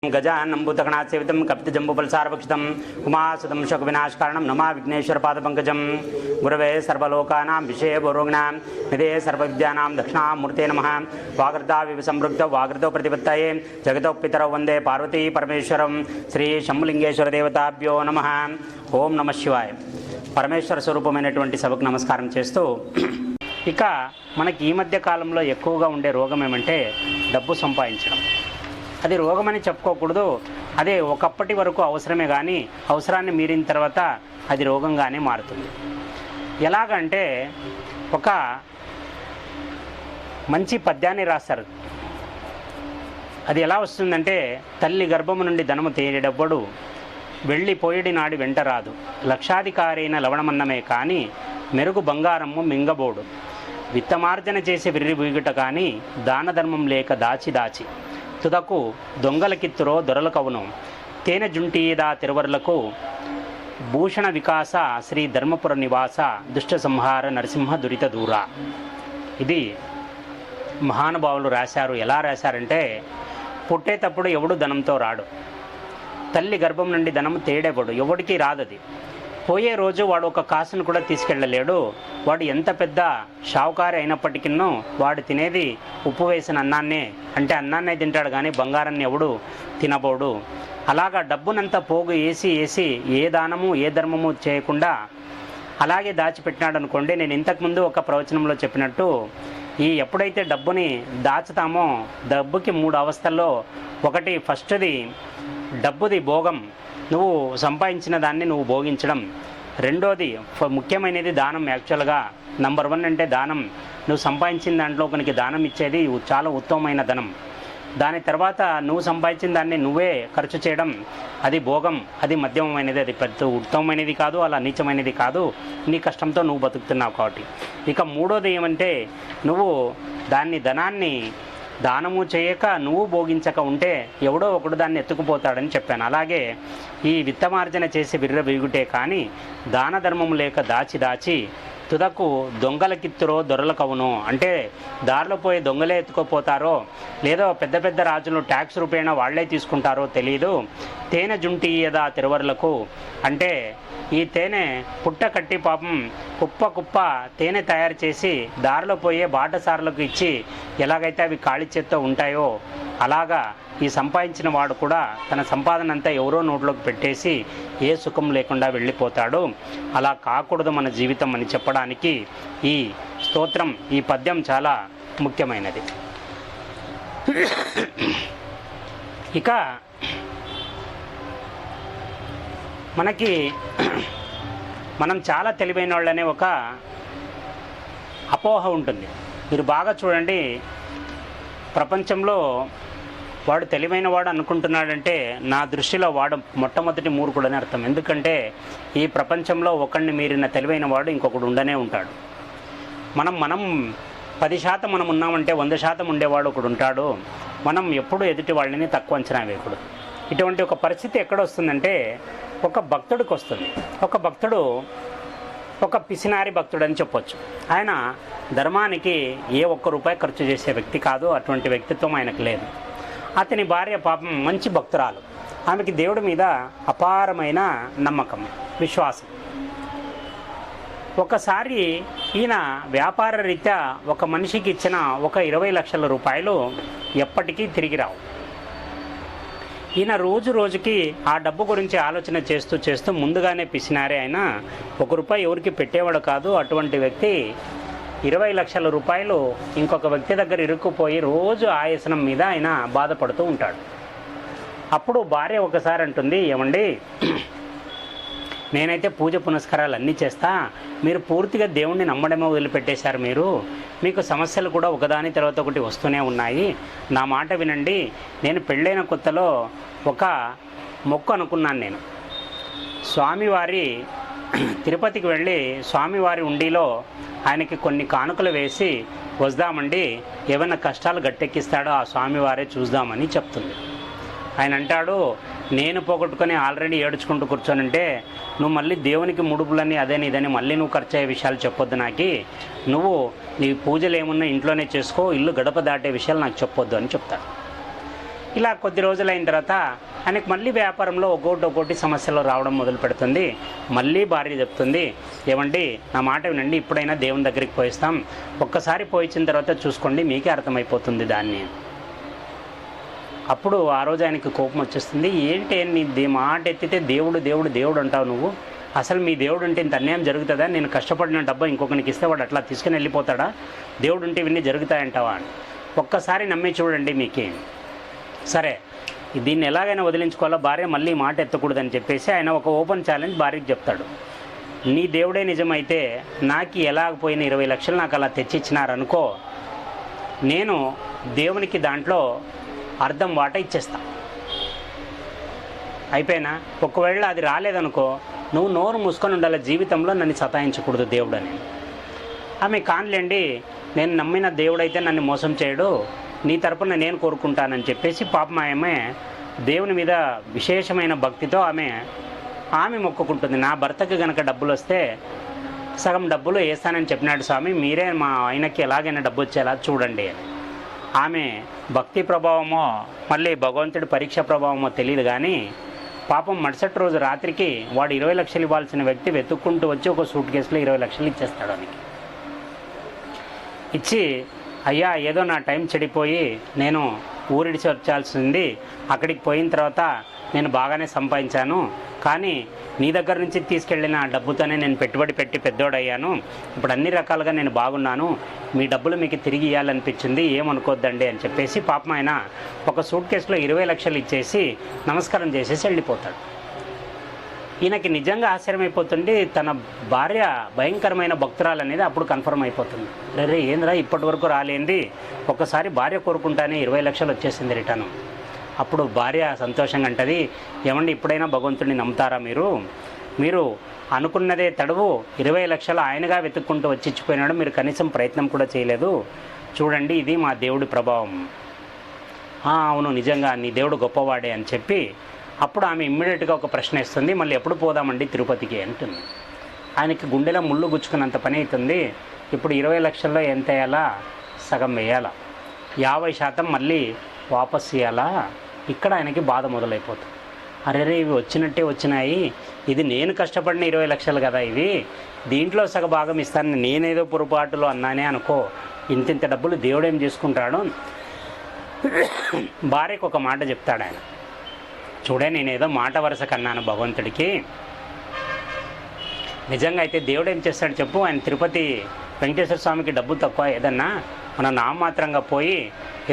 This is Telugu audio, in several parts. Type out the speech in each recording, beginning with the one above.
गजाननं भूतगणासेवितं कपितजम्बूफलसारभक्षितं उमासुतं शोकविनाशकारणं नमा विघ्नेश्वरपादपङ्कजं गुरवे सर्वलोकानां विषयपूर्वज्ञां निधे सर्वविद्यानां दक्षिणामूर्ते नमः। वागर्धाविव संवृक्तौ वागर्धौ प्रतिपत्तये जगतौ पितरौ वन्दे पार्वती परमेश्वरं श्री शंभुलिंगेश्वर देवताभ्यो नमः। ఓం నమ శివాయ. పరమేశ్వర స్వరూపమైనటువంటి సభకు నమస్కారం చేస్తూ ఇక మనకి ఈ మధ్య కాలంలో ఎక్కువగా ఉండే రోగం ఏమంటే డబ్బు సంపాదించడం. అది రోగమని చెప్పుకోకూడదు, అదే ఒకప్పటి వరకు అవసరమే కానీ అవసరాన్ని మీరిన తర్వాత అది రోగంగానే మారుతుంది. ఎలాగంటే ఒక మంచి పద్యాన్ని రాస్తారు. అది ఎలా వస్తుందంటే, తల్లి గర్భము నుండి ధనము తేడెడబ్బడు వెళ్ళిపోయిడి నాడి వెంట రాదు, లక్షాధికారైన లవణమన్నమే కానీ మెరుగు బంగారము మింగబోడు, విత్తమార్జన చేసి విర్రి వీగుట కానీ దాన ధర్మం లేక దాచి దాచి తుదకు దొంగలకిత్తురో దొరలకవును, తేనె జుంటీదా తిరువరులకు భూషణ వికాస శ్రీ ధర్మపుర నివాస దుష్ట సంహార నరసింహ దురిత దూర. ఇది మహానుభావులు రాశారు. ఎలా రాశారంటే, పుట్టేటప్పుడు ఎవడు ధనంతో రాడు, తల్లి గర్భం నుండి ధనం తేడేవాడు ఎవడికి రాదది. పోయే రోజు వాడు ఒక కాసును కూడా తీసుకెళ్ళలేడు. వాడు ఎంత పెద్ద షావుకారి అయినప్పటికీ వాడు తినేది ఉప్పు వేసిన అన్నాన్నే, అంటే అన్నాన్నే తింటాడు కానీ బంగారాన్ని ఎవడు తినబోడు. అలాగా డబ్బునంతా పోగు వేసి ఏ దానము ఏ ధర్మము చేయకుండా అలాగే దాచిపెట్టినాడు అనుకోండి. నేను ఇంతకుముందు ఒక ప్రవచనంలో చెప్పినట్టు, ఎప్పుడైతే డబ్బుని దాచుతామో డబ్బుకి 3 అవస్థల్లో, ఒకటి ఫస్ట్ది డబ్బుది భోగం, నువ్వు సంపాదించిన దాన్ని నువ్వు భోగించడం. రెండోది ముఖ్యమైనది దానం. యాక్చువల్గా నంబర్ 1 అంటే దానం. నువ్వు సంపాదించిన దాంట్లో ఒకరికి దానం ఇచ్చేది చాలా ఉత్తమమైన ధనం. దాని తర్వాత నువ్వు సంపాదించిన దాన్ని నువ్వే ఖర్చు చేయడం, అది భోగం. అది మధ్యమైనది, అది పెద్ద ఉత్తమమైనది కాదు, అలా నీచమైనది కాదు. నీ కష్టంతో నువ్వు బతుకుతున్నావు కాబట్టి. ఇక మూడోది ఏమంటే, నువ్వు ధనాన్ని దానము చేయక నువ్వు భోగించక ఉంటే ఎవడో ఒకడు దాన్ని ఎత్తుకుపోతాడని చెప్పాను. అలాగే ఈ విత్తమార్జన చేసి విర్ర వీగుటే కానీ దాన ధర్మము లేక దాచి దాచి తుదకు దొంగలకిత్తురో దొరలకవును, అంటే దారిలో పోయి దొంగలే ఎత్తుకుపోతారో లేదో పెద్ద పెద్ద రాజులు ట్యాక్స్ రూపేణ వాళ్లే తీసుకుంటారో తెలియదు. తేనె జుంటీయదా తిరువరులకు, అంటే ఈ తేనె పుట్ట కట్టి పాపం కుప్ప తేనె తయారు చేసి దారిలో పోయే బాటసారులకు ఇచ్చి ఎలాగైతే అవి ఖాళీ చేత్తో ఉంటాయో అలాగా ఈ సంపాదించిన వాడు కూడా తన సంపాదన అంతా ఎవరో నోట్లోకి పెట్టేసి ఏ సుఖం లేకుండా వెళ్ళిపోతాడు. అలా కాకూడదు మన జీవితం అని చెప్పడానికి ఈ స్తోత్రం, ఈ పద్యం చాలా ముఖ్యమైనది. ఇక మనం చాలా తెలివైన వాళ్ళనే ఒక అపోహ ఉంటుంది. మీరు బాగా చూడండి, ప్రపంచంలో వాడు తెలివైన వాడు అనుకుంటున్నాడంటే నా దృష్టిలో వాడు మొట్టమొదటి మూర్ఖుడని అర్థం. ఎందుకంటే ఈ ప్రపంచంలో ఒకడిని మీరిన తెలివైన వాడు ఇంకొకడు ఉండనే ఉంటాడు. మనం 10% మనం ఉన్నామంటే 100% ఉండేవాడు ఒకడు ఉంటాడు. మనం ఎప్పుడు ఎదుటి వాళ్ళని తక్కువ అంచనా వేయకూడదు. ఇటువంటి ఒక పరిస్థితి ఎక్కడ వస్తుందంటే ఒక భక్తుడికి వస్తుంది. ఒక భక్తుడు ఒక పిసినారి భక్తుడు అని చెప్పొచ్చు. ఆయన ధర్మానికి ఏ ₹1 ఖర్చు చేసే వ్యక్తి కాదు. అటువంటి వ్యక్తిత్వం ఆయనకు లేదు. అతని భార్య పాపం మంచి భక్తురాలు. ఆమెకి దేవుడి మీద అపారమైన నమ్మకం, విశ్వాసం. ఒకసారి ఈయన వ్యాపార రీత్యా ఒక మనిషికి ఇచ్చిన ఒక 20 లక్షల రూపాయలు ఎప్పటికీ తిరిగి రావు. ఈయన రోజుకి ఆ డబ్బు గురించి ఆలోచన చేస్తూ ముందుగానే పిసినారే. ఆయన ₹1 ఎవరికి పెట్టేవాడు కాదు. అటువంటి వ్యక్తి 20 లక్షల రూపాయలు ఇంకొక వ్యక్తి దగ్గర ఇరుక్కుపోయి రోజు ఆయాసనం మీద ఆయన బాధపడుతూ ఉంటాడు. అప్పుడు భార్య ఒకసారి అంటుంది, ఏమండి, నేనైతే పూజ పునస్కారాలు అన్నీ చేస్తా, మీరు పూర్తిగా దేవుణ్ణి నమ్మడమే వదిలిపెట్టేశారు. మీకు సమస్యలు కూడా ఒకదాని తర్వాత ఒకటి వస్తూనే ఉన్నాయి. నా మాట వినండి. నేను పెళ్ళైన కొత్తలో ఒక మొక్కు అనుకున్నాను. నేను స్వామివారి తిరుపతికి వెళ్ళి స్వామివారి ఉండిలో ఆయనకి కొన్ని కానుకలు వేసి వద్దామండి, ఏమైనా కష్టాలు గట్టెక్కిస్తాడో ఆ స్వామివారే చూద్దామని చెప్తుంది. ఆయన అంటాడు, నేను పోగొట్టుకొని ఆల్రెడీ ఏడ్చుకుంటూ కూర్చోనంటే నువ్వు మళ్ళీ దేవునికి ముడుపులని అదని ఇదని మళ్ళీ నువ్వు ఖర్చు అయ్యే విషయాలు చెప్పొద్దు. నువ్వు నీ పూజలు ఏమున్నా ఇంట్లోనే చేసుకో, ఇల్లు గడప దాటే విషయాలు నాకు చెప్పొద్దు అని చెప్తాడు. ఇలా కొద్ది రోజులైన తర్వాత ఆయనకు మళ్ళీ వ్యాపారంలో ఒక్కోటి సమస్యలు రావడం మొదలు పెడుతుంది. మళ్ళీ భార్య చెప్తుంది, ఏమండి నా మాట వినండి, ఇప్పుడైనా దేవుని దగ్గరికి పోయిస్తాం, ఒక్కసారి పోయించిన తర్వాత చూసుకోండి, మీకే అర్థమైపోతుంది దాన్ని. అప్పుడు ఆ రోజు ఆయనకి కోపం వచ్చేస్తుంది. ఏంటి నీ మాట ఎత్తితే దేవుడు దేవుడు దేవుడు అంటావు నువ్వు, అసలు మీ దేవుడు ఉంటే ఇంత అన్యాయం జరుగుతుందా? నేను కష్టపడిన డబ్బా ఇంకొకరికి ఇస్తే వాడు అట్లా తీసుకుని వెళ్ళిపోతాడా? దేవుడు ఉంటే ఇవన్నీ జరుగుతాయంటావా? ఒక్కసారి నమ్మి చూడండి మీకే. సరే, దీన్ని ఎలాగైనా వదిలించుకోవాలో, భార్య మళ్ళీ మాట ఎత్తకూడదని చెప్పేసి ఆయన ఒక ఓపెన్ ఛాలెంజ్ భార్యకి చెప్తాడు. నీ దేవుడే నిజమైతే నాకు ఎలాగపోయిన 20 లక్షలు నాకు అలా తెచ్చిచ్చినారనుకో, నేను దేవునికి దాంట్లో అర్థం వాట ఇచ్చేస్తా. అయిపోయినా ఒకవేళ అది రాలేదనుకో, నువ్వు నోరు మూసుకొని ఉండాలి, జీవితంలో నన్ను సతాయించకూడదు దేవుడు అని. ఆమె కానిలేండి, నేను నమ్మిన దేవుడైతే నన్ను మోసం చేయడు, నీ తరపున నేను కోరుకుంటానని చెప్పేసి పాపం ఆమె దేవుని మీద విశేషమైన భక్తితో ఆమె మొక్కుకుంటుంది. నా భర్తకి కనుక డబ్బులు వస్తే సగం డబ్బులు వేస్తానని చెప్పినాడు స్వామి, మీరే మా ఆయనకి ఎలాగైనా డబ్బు వచ్చేలా చూడండి అని. ఆమె భక్తి ప్రభావమో మళ్ళీ భగవంతుడి పరీక్ష ప్రభావమో తెలియదు కానీ పాపం మరుసటి రోజు రాత్రికి వాడు 20 లక్షలు ఇవ్వాల్సిన వ్యక్తి వెతుక్కుంటూ వచ్చి ఒక సూట్ కేసులో 20 లక్షలు ఇచ్చేస్తాడు. ఆయనకి ఇచ్చి, అయ్యా ఏదో నా టైం చెడిపోయి నేను ఊరిడిచి వచ్చాల్సింది, అక్కడికి పోయిన తర్వాత నేను బాగానే సంపాదించాను, కానీ నీ దగ్గర నుంచి తీసుకెళ్ళిన డబ్బుతోనే నేను పెట్టుబడి పెట్టి పెద్దోడయ్యాను, ఇప్పుడు అన్ని రకాలుగా నేను బాగున్నాను, మీ డబ్బులు మీకు తిరిగి ఇవ్వాలనిపించింది, ఏమనుకోద్దండి అని చెప్పేసి పాపం ఆయన ఒక సూట్ కేసులో 20 లక్షలు ఇచ్చేసి నమస్కారం చేసేసి వెళ్ళిపోతాడు. ఈయనకి నిజంగా ఆశ్చర్యమైపోతుంది, తన భార్య భయంకరమైన భక్తురాలు అనేది అప్పుడు కన్ఫర్మ్ అయిపోతుంది. రే ఏంద్రా ఇప్పటి వరకు రాలేంది, ఒక్కసారి భార్య కోరుకుంటానే 20 లక్షలు వచ్చేసింది రిటర్ను. అప్పుడు భార్య సంతోషంగా అంటది, ఏమండి ఇప్పుడైనా భగవంతుడిని నమ్ముతారా మీరు అనుకున్నదే తడువు 20 లక్షలు ఆయనగా వెతుక్కుంటూ వచ్చి ఇచ్చిపోయినాడు, మీరు కనీసం ప్రయత్నం కూడా చేయలేదు, చూడండి ఇది మా దేవుడి ప్రభావం. అవును నిజంగా నీ దేవుడు గొప్పవాడే అని చెప్పి అప్పుడు ఆమె ఇమ్మీడియట్గా ఒక ప్రశ్న ఇస్తుంది, మళ్ళీ ఎప్పుడు పోదామండి తిరుపతికి అంటుంది. ఆయనకి గుండెలో ముళ్ళు గుచ్చుకున్నంత పని అవుతుంది. ఇప్పుడు 20 లక్షల్లో ఎంత వేయాలా? సగం వేయాలా, 50% మళ్ళీ వాపస్ ఇవ్వాలా? ఇక్కడ ఆయనకి బాధ మొదలైపోతుంది. అరే ఇవి వచ్చినట్టే వచ్చినాయి, ఇది నేను కష్టపడిన 20 లక్షలు కదా, ఇవి దీంట్లో సగ భాగం ఇస్తాను, నేనేదో పొరపాటులో అన్నానే అనుకో, ఇంతింత డబ్బులు దేవుడేం చేసుకుంటాడు. భార్యకు ఒక మాట చెప్తాడు ఆయన, చూడే నేనేదో మాట వరుస కన్నాను భగవంతుడికి, నిజంగా అయితే దేవుడు ఏం చేస్తాడు చెప్పు, ఆయన తిరుపతి వెంకటేశ్వర స్వామికి డబ్బు తక్కువ ఏదన్నా మనం నామమాత్రంగా పోయి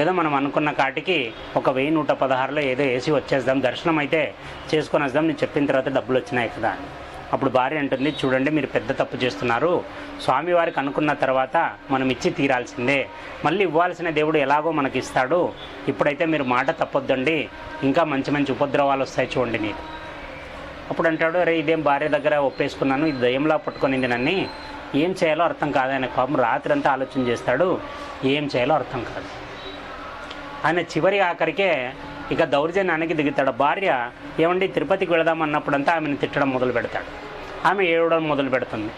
ఏదో మనం అనుకున్న కాటికి ఒక 1116లో ఏదో వేసి వచ్చేద్దాం, దర్శనం అయితే చేసుకొని వద్దాం, నేను చెప్పిన తర్వాత డబ్బులు వచ్చినాయి కదా. అప్పుడు భార్య అంటుంది, చూడండి మీరు పెద్ద తప్పు చేస్తున్నారు, స్వామివారికి అనుకున్న తర్వాత మనం ఇచ్చి తీరాల్సిందే, మళ్ళీ ఇవ్వాల్సిన దేవుడు ఎలాగో మనకి ఇస్తాడు, ఇప్పుడైతే మీరు మాట తప్పొద్దండి, ఇంకా మంచి మంచి ఉపద్రవాలు వస్తాయి చూడండి నీకు. అప్పుడు అంటాడు, అరే ఇదేం భార్య దగ్గర ఒప్పేసుకున్నాను, ఇది దయ్యంలా పట్టుకొనింది నన్ను, ఏం చేయాలో అర్థం కాదు. ఆయన పాపం రాత్రి అంతా ఆలోచన చేస్తాడు, ఏం చేయాలో అర్థం కాదు. ఆయన చివరి ఆఖరికే ఇక దౌర్జన్యానికి దిగుతాడు. భార్య ఏమండి తిరుపతికి వెళదామన్నప్పుడంతా ఆమెను తిట్టడం మొదలు పెడతాడు, ఆమె ఏడవడం మొదలు పెడుతుంది.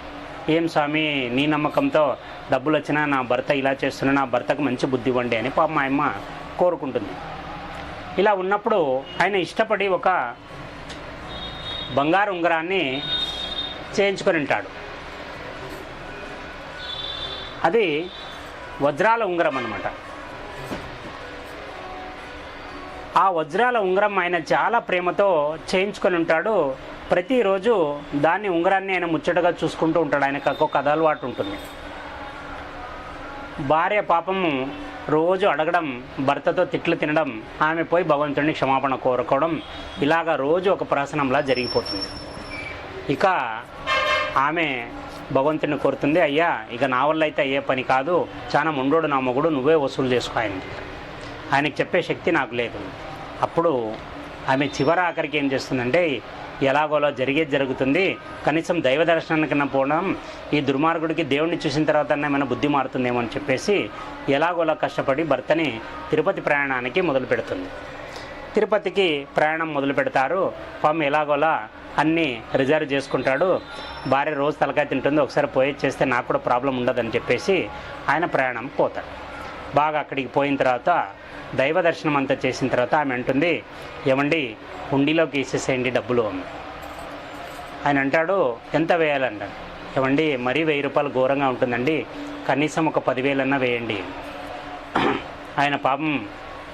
ఏం స్వామి నీ నమ్మకంతో డబ్బులు వచ్చినా నా భర్త ఇలా చేస్తున్నా, నా భర్తకు మంచి బుద్ధి ఇవ్వండి అని పాపం మా అమ్మ కోరుకుంటుంది. ఇలా ఉన్నప్పుడు ఆయన ఇష్టపడి ఒక బంగారు ఉంగరాన్ని చేయించుకొని ఉంటాడు. అది వజ్రాల ఉంగరం అన్నమాట. ఆ వజ్రాల ఉంగరం ఆయన చాలా ప్రేమతో చేయించుకొని ఉంటాడు. ప్రతిరోజు దాన్ని ఉంగరాన్ని ఆయన ముచ్చటగా చూసుకుంటూ ఉంటాడు. ఆయనకు ఒక కథ అలవాటు ఉంటుంది. భార్య పాపము రోజు అడగడం, భర్తతో తిట్లు తినడం, ఆమె పోయి భగవంతుడిని క్షమాపణ కోరుకోవడం, ఇలాగా రోజు ఒక ప్రహసనంలా జరిగిపోతుంది. ఇక ఆమె భగవంతుడిని కోరుతుంది, అయ్యా ఇక నా వల్ల అయితే అయ్యే పని కాదు, చాలా ముండోడు నా మొగుడు, నువ్వే వసూలు చేసుకో ఆయనకి చెప్పే శక్తి నాకు లేదు. అప్పుడు ఆమె చివరి ఆఖరికి ఏం చేస్తుందంటే, ఎలాగోలా జరిగేది జరుగుతుంది, కనీసం దైవ దర్శనానికన్నా పోవడం, ఈ దుర్మార్గుడికి దేవుడిని చూసిన తర్వాత ఏమైనా బుద్ధి మారుతుందేమో అని చెప్పేసి ఎలాగోలా కష్టపడి భర్తని తిరుపతి ప్రయాణానికి మొదలు పెడుతుంది. తిరుపతికి ప్రయాణం మొదలు పెడతారు. పాపం ఎలాగోలా అన్నీ రిజర్వ్ చేసుకుంటాడు. భార్య రోజు తలకాయ తింటుంది, ఒకసారి పోయి చేస్తే నాకు కూడా ప్రాబ్లం ఉండదని చెప్పేసి ఆయన ప్రయాణం పోతాడు. బాగా అక్కడికి పోయిన తర్వాత దైవ దర్శనం అంతా చేసిన తర్వాత ఆమె అంటుంది, ఏమండి హుండీలోకి వేసేసేయండి డబ్బులు. ఆయన అంటాడు, ఎంత వేయాలంటాడు. ఏమండి మరీ 1000 రూపాయలు ఘోరంగా ఉంటుందండి, కనీసం ఒక 10,000 వేయండి. ఆయన పాపం,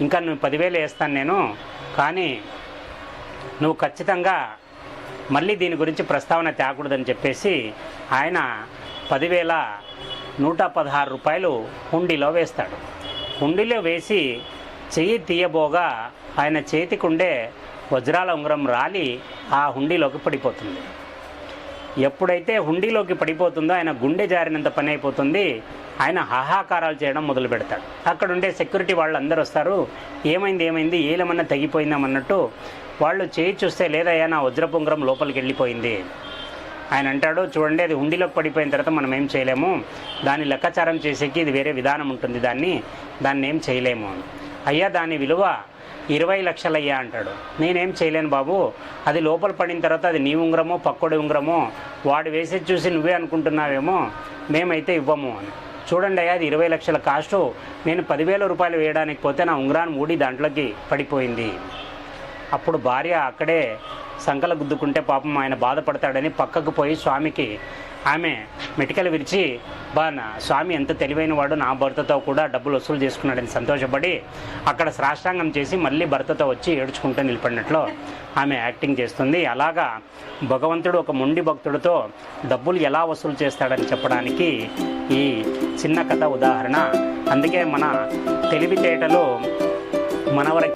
ఇంకా నువ్వు 10,000 వేస్తాను నేను, కానీ నువ్వు ఖచ్చితంగా మళ్ళీ దీని గురించి ప్రస్తావన తేకూడదని చెప్పేసి ఆయన 10,116 రూపాయలు హుండీలో వేస్తాడు. హుండీలో వేసి చెయ్యి తీయబోగా ఆయన చేతికుండే వజ్రాల ఉంగరం రాలి ఆ హుండీలోకి పడిపోతుంది. ఎప్పుడైతే హుండీలోకి పడిపోతుందో ఆయన గుండె జారినంత పని అయిపోతుంది. ఆయన హాహాకారాలు చేయడం మొదలు పెడతాడు. అక్కడుండే సెక్యూరిటీ వాళ్ళు అందరూ వస్తారు, ఏమైంది ఏలేమన్నా తగ్గిపోయిందామన్నట్టు. వాళ్ళు చేయి చూస్తే, లేదయ్యా నా వజ్రపు ఉంగరం లోపలికి వెళ్ళిపోయింది. ఆయన అంటాడు, చూడండి అది హుండీలోకి పడిపోయిన తర్వాత మనం ఏం చేయలేము, దాన్ని లెక్కాచారం చేసేకి ఇది వేరే విధానం ఉంటుంది, దాన్ని ఏం చేయలేము. అయ్యా దాని విలువ 20 లక్షలయ్యా అంటాడు. నేనేం చేయలేను బాబు, అది లోపల పడిన తర్వాత అది నీ ఉంగరమో పక్కోడి ఉంగరమో వాడు వేసేది చూసి నువ్వే అనుకుంటున్నావేమో, మేమైతే ఇవ్వము అని. చూడండి అయ్యా అది 20 లక్షల కాస్టు, నేను 10,000 రూపాయలు వేయడానికి పోతే నా ఉంగరాన్ని ఊడి దాంట్లోకి పడిపోయింది. అప్పుడు భార్య అక్కడే సంకల గుద్దుకుంటే పాపం ఆయన బాధపడతాడని పక్కకు పోయి స్వామికి ఆమె మెటికలు విరిచి, స్వామి ఎంత తెలివైన వాడు, నా భర్తతో కూడా డబ్బులు వసూలు చేసుకున్నాడని సంతోషపడి అక్కడ సాష్టాంగం చేసి మళ్ళీ భర్తతో వచ్చి ఏడ్చుకుంటూ నిలబడినట్లు ఆమె యాక్టింగ్ చేస్తుంది. అలాగా భగవంతుడు ఒక మొండి భక్తుడితో డబ్బులు ఎలా వసూలు చేస్తాడని చెప్పడానికి ఈ చిన్న కథ ఉదాహరణ. అందుకే మన తెలివితేటలు మనవర